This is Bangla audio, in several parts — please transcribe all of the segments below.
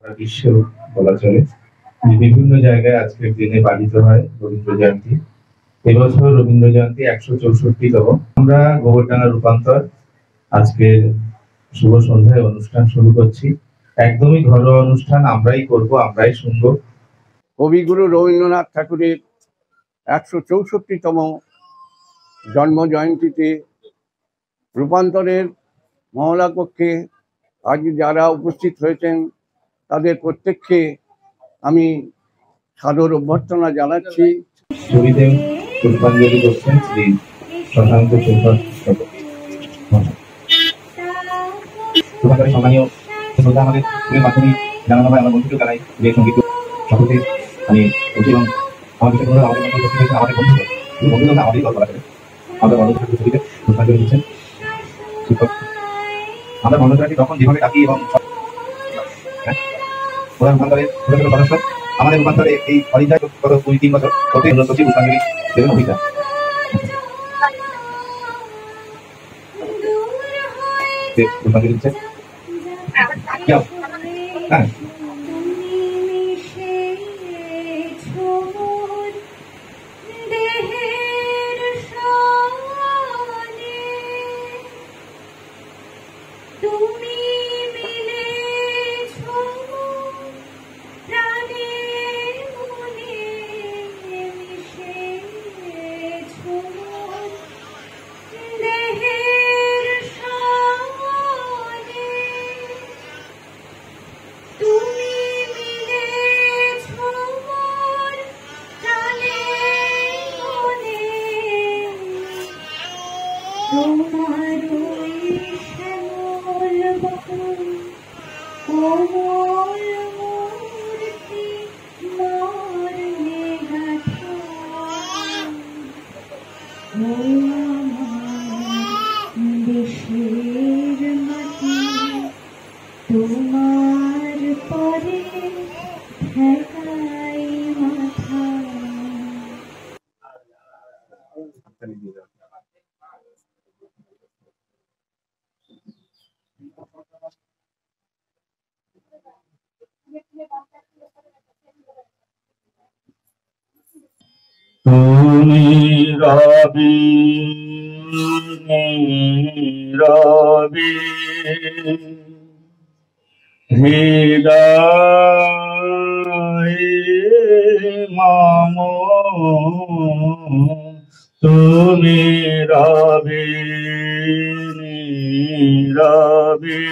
সারা বিশ্বেও বলা চলে যে বিভিন্ন জায়গায় আজকের দিনে পালিত হয় রবীন্দ্র জয়ন্তী। এবছর রবীন্দ্র জয়ন্তী 164তম। আমরা গোবরডাঙ্গা রূপান্তর আজকের শুভ সন্ধ্যায় অনুষ্ঠান শুরু করছি। একদমই ঘরোয়া অনুষ্ঠান, আমরাই করব, আমরাই শুনবো। কবিগুরু রবীন্দ্রনাথ ঠাকুরের 164তম জন্ম জয়ন্তীতে রূপান্তরের মহলা কক্ষে আজ যারা উপস্থিত হয়েছেন তাদের প্রত্যেককে আমি সাদর অভ্যর্থনা জানাচ্ছি। ছবিতে পুষ্পাঞ্জলি করছেন শ্রী শশাঙ্ক শেখর। সম্মানীয় শ্রোতা, আমাদের মাধ্যমে জানানো হয়, আমার বন্ধুকে জানাই যে সঙ্গীত সকলকে আমি বলছি এবং আমার বিশেষ করে আমাদের মধ্যে উপস্থিত হয়েছে আমাদের বন্ধুরা আমাদেরই গল্প আছে। আমরা বন্ধুদের ছবিতে পুষ্পাঞ্জলি দিচ্ছেন শিক্ষক। আমরা বন্ধুরাকে তখন যেভাবে ডাকি এবং ওরা রূপান্তরের ছোট ছোট সদস্য আমাদের রূপান্তরে এই অরিজায় গত 2-3 বছর প্রতি সচিব পুষ্পাঞ্জলি দেবেন অভিযান। পুষ্পাঞ্জলি দিচ্ছেন হ্যাঁ। তুমি রবি রবি হৃদয় মম, তুমি রবি রবি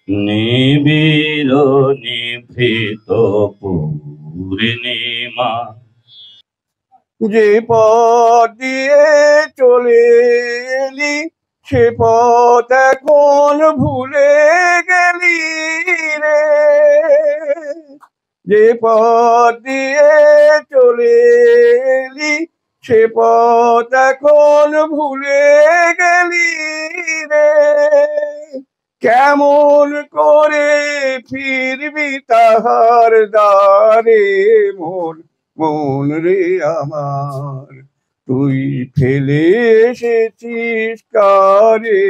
নিবিড় নিভৃত পূর্ণিমা, যে পথ দিয়ে চলে এলি সে পথ এখন ভুলে গেলি রে। যে পথ দিয়ে চলে এলি সে পথ এখন ভুলে গেলি রে। কেমন করে ফিরবি তাহার দ্বারে মন, মন রে আমার, তুই ফেলে এসেছিস কারে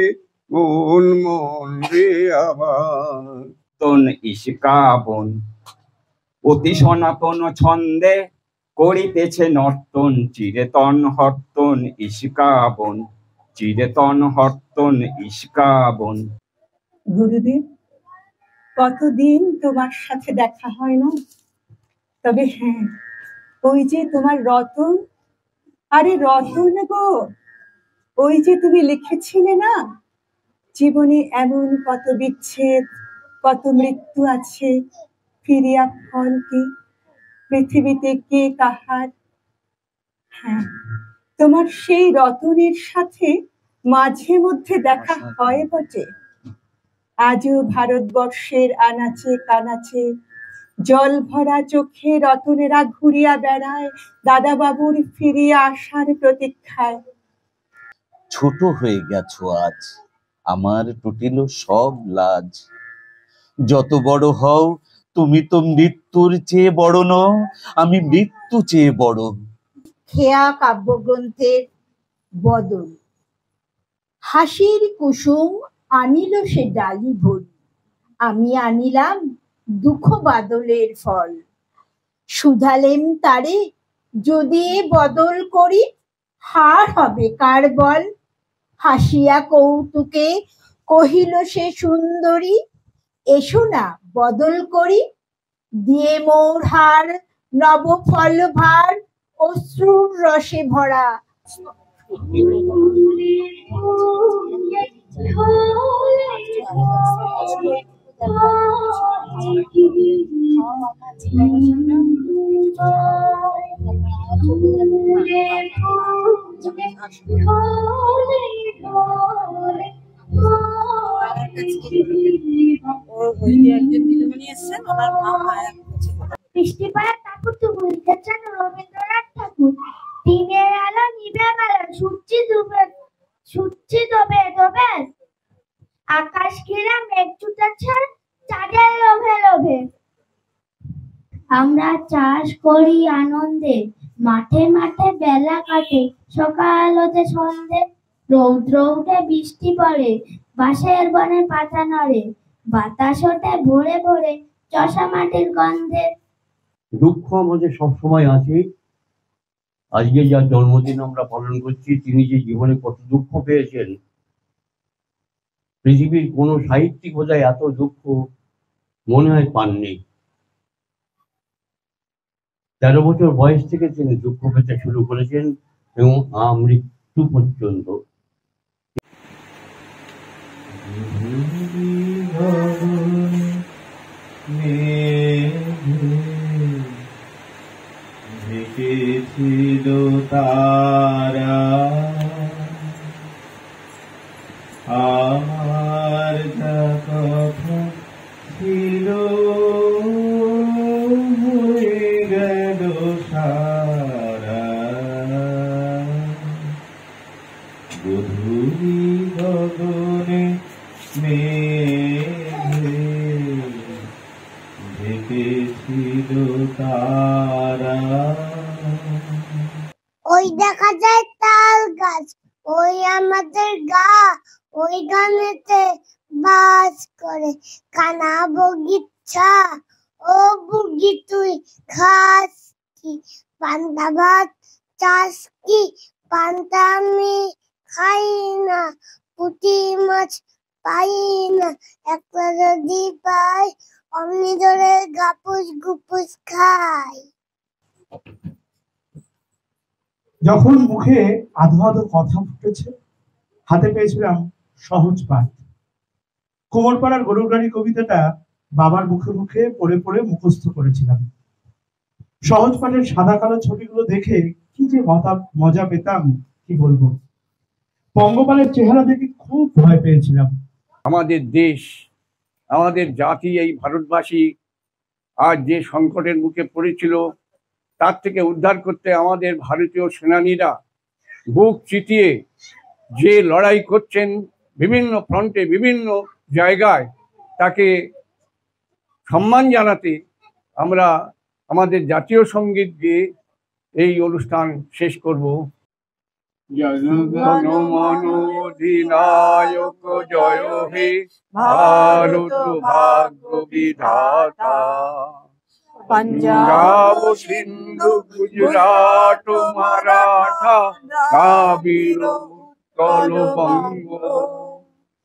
মন, মন রে আমার। তন ইস্কাবন অতি সনাতন ছন্দে করিতেছে নর্তন, চিরেতন হর্তন ইস্কাবন, চিরেতন হর্তন ইস্কাবন। গুরুদেব, কতদিন তোমার সাথে দেখা হয় না, তবে হ্যাঁ, ওই যে তোমার রতন, আরে রতন গো, ওই যে তুমি লিখেছিলে না, জীবনে এমন কত বিচ্ছেদ কত মৃত্যু আছে, ফিরিয়া ফল কি, পৃথিবীতে কে কাহার। হ্যাঁ, তোমার সেই রতনের সাথে মাঝে মধ্যে দেখা হয় বটে। আজও ভারতবর্ষের আনাচে কানাচে জল ভরা চোখে রতনেরা ঘুরিয়া বেড়ায় দাদা বাবুর ফিরিয়া আসার প্রতীক্ষায়। ছোট হয়ে গেছো আজ, আমার টুটিল সব লাজ। যত বড় হও তুমি তো মৃত্যুর চেয়ে বড় নও, আমি মৃত্যু চেয়ে বড়। খেয়া কাব্যগ্রন্থের বদল, হাসির কুসুম আনিল সে ডালি ভরি, আমি আনিলাম দুঃখ বাদলের ফল। শুধালেম তারে, যদি এ বদল করি, হার হবে কার বল? হাসিয়া কৌতুকে কহিল সে সুন্দরী, এসো না বদল করি, দিয়ে মোর হার নব ফল ভার, অশ্রুর রসে ভরা। বৃষ্টি পায় ঠাকুর টুকু লিখেছেন রবীন্দ্রনাথ ঠাকুর। দিনের আলো নিবে বেলা, সূর্যি ডোবে ডোবে, আকাশ ঘিরে মেঘ ছুটেছে চাঁদের লোভে লোভে। আমরা চাষ করি আনন্দে, মাঠে মাঠে বেলা কাটে, সকাল হতে সন্ধে। রৌদ্র উঠে বৃষ্টি পড়ে, বাঁশের বনে পাতা নড়ে, বাতাস ওঠে ভোরে ভোরে চষা মাটির গন্ধে। দুঃখ আমাদের সবসময় আছে। আজকে যার জন্মদিন আমরা পালন করছি, তিনি যে জীবনে কত দুঃখ পেয়েছেন, পৃথিবীর কোনো সাহিত্যিক বোধহয় এত দুঃখ মনে হয় পাননি। 13 বছর বয়স থেকে তিনি দুঃখ পেতে শুরু করেছেন এবং মৃত্যু পর্যন্ত। ছিল তারা আমার যা কথা ছিল হয়ে গেল সারা। গধূলি গগনে মেঘে ঢেকেছিল তারা। ওই দেখা যায় তাল গাছ, ওই আমাদের গা, ওই গানেতে বাস করে কানা বগিচা। ও বুগি তুই খাস কি পান্তা ভাত, চাষ কি পান্তা আমি খাই না, পুঁটি মাছ পাই না, একটা যদি পাই অমনি ধরে গাপুস গুপুস খাই। যখন মুখে আধো আধো কথা ফুটেছে, হাতে পেয়েছিলাম সহজ পাঠ। কুমোরপাড়ার গরুর গাড়ি কবিতাটা বাবার মুখে মুখে পড়ে পড়ে মুখস্থ করেছিলাম। সহজ পাঠের সাদা কালো ছবিগুলো দেখে কি যে মজা পেতাম কি বলবো। পঙ্গপালের চেহারা দেখে খুব ভয় পেয়েছিলাম। আমাদের দেশ, আমাদের জাতি, এই ভারতবাসী আজ যে সংকটের মুখে পড়েছিল, তার থেকে উদ্ধার করতে আমাদের ভারতীয় সেনানীরা বুক চিতিয়ে যে লড়াই করছেন বিভিন্ন ফ্রন্টে, বিভিন্ন জায়গায়, তাকে সম্মান জানাতে আমরা আমাদের জাতীয় সঙ্গীত দিয়ে এই অনুষ্ঠান শেষ করব। জনগণ অধিনায়ক জয় হে ভারত ভাগ্য বিধাতা। পাঞ্জাব সিন্ধু গুজরাট মারাঠা কাবিল উৎকল বঙ্গ,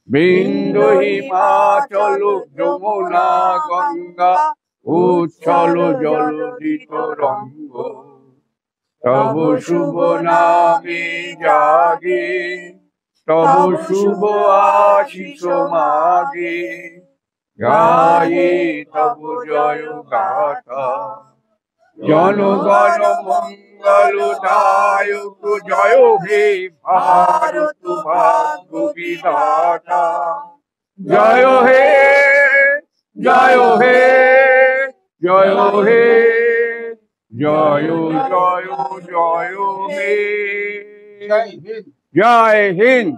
বিন্দু হিমাচল যমুনা গঙ্গা উচ্ছল জলধি তরঙ্গ। তব শুভ নামে জাগে, তব শুভ আশিস মাগে, গায়ে তব জয় গাথা। জনগণ মঙ্গল দায়ক জয় হে ভারত ভাগ্য বিধাতা। জয় হে জয় হে জয় হে জয় জয় জয় হে। জয় হিন্দ।